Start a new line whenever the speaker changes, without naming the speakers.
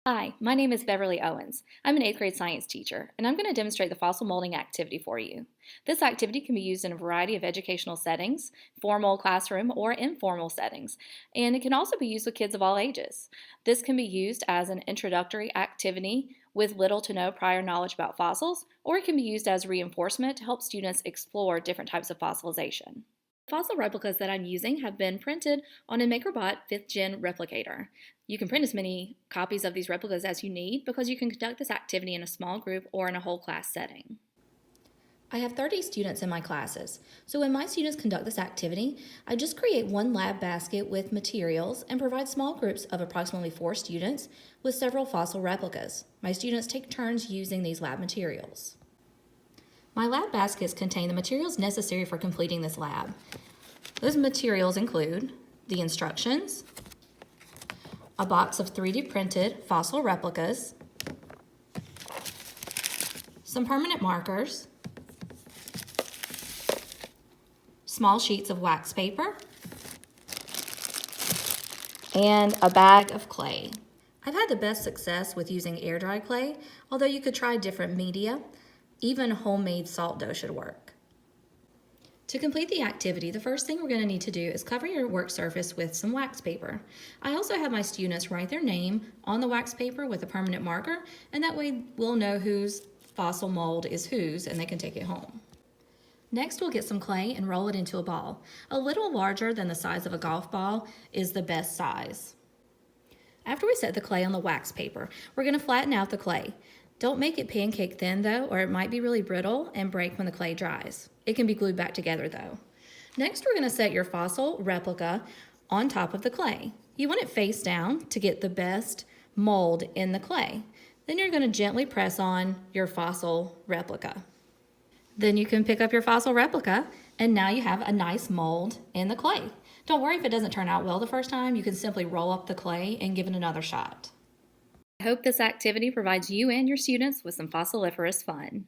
Hi, my name is Beverly Owens. I'm an 8th grade science teacher, and I'm going to demonstrate the fossil molding activity for you. This activity can be used in a variety of educational settings, formal classroom or informal settings, and it can also be used with kids of all ages. This can be used as an introductory activity with little to no prior knowledge about fossils, or it can be used as reinforcement to help students explore different types of fossilization. Fossil replicas that I'm using have been printed on a MakerBot 5th Gen replicator. You can print as many copies of these replicas as you need because you can conduct this activity in a small group or in a whole class setting. I have 30 students in my classes, so when my students conduct this activity, I just create one lab basket with materials and provide small groups of approximately 4 students with several fossil replicas. My students take turns using these lab materials. My lab baskets contain the materials necessary for completing this lab. Those materials include the instructions, a box of 3D printed fossil replicas, some permanent markers, small sheets of wax paper, and a bag of clay. I've had the best success with using air dry clay, although you could try different media. Even homemade salt dough should work. To complete the activity, the first thing we're going to need to do is cover your work surface with some wax paper. I also have my students write their name on the wax paper with a permanent marker, and that way we'll know whose fossil mold is whose and they can take it home. Next, we'll get some clay and roll it into a ball. A little larger than the size of a golf ball is the best size. After we set the clay on the wax paper, we're going to flatten out the clay. Don't make it pancake thin though, or it might be really brittle and break when the clay dries. It can be glued back together though. Next, we're going to set your fossil replica on top of the clay. You want it face down to get the best mold in the clay. Then you're going to gently press on your fossil replica. Then you can pick up your fossil replica, and now you have a nice mold in the clay. Don't worry if it doesn't turn out well the first time. You can simply roll up the clay and give it another shot. I hope this activity provides you and your students with some fossiliferous fun.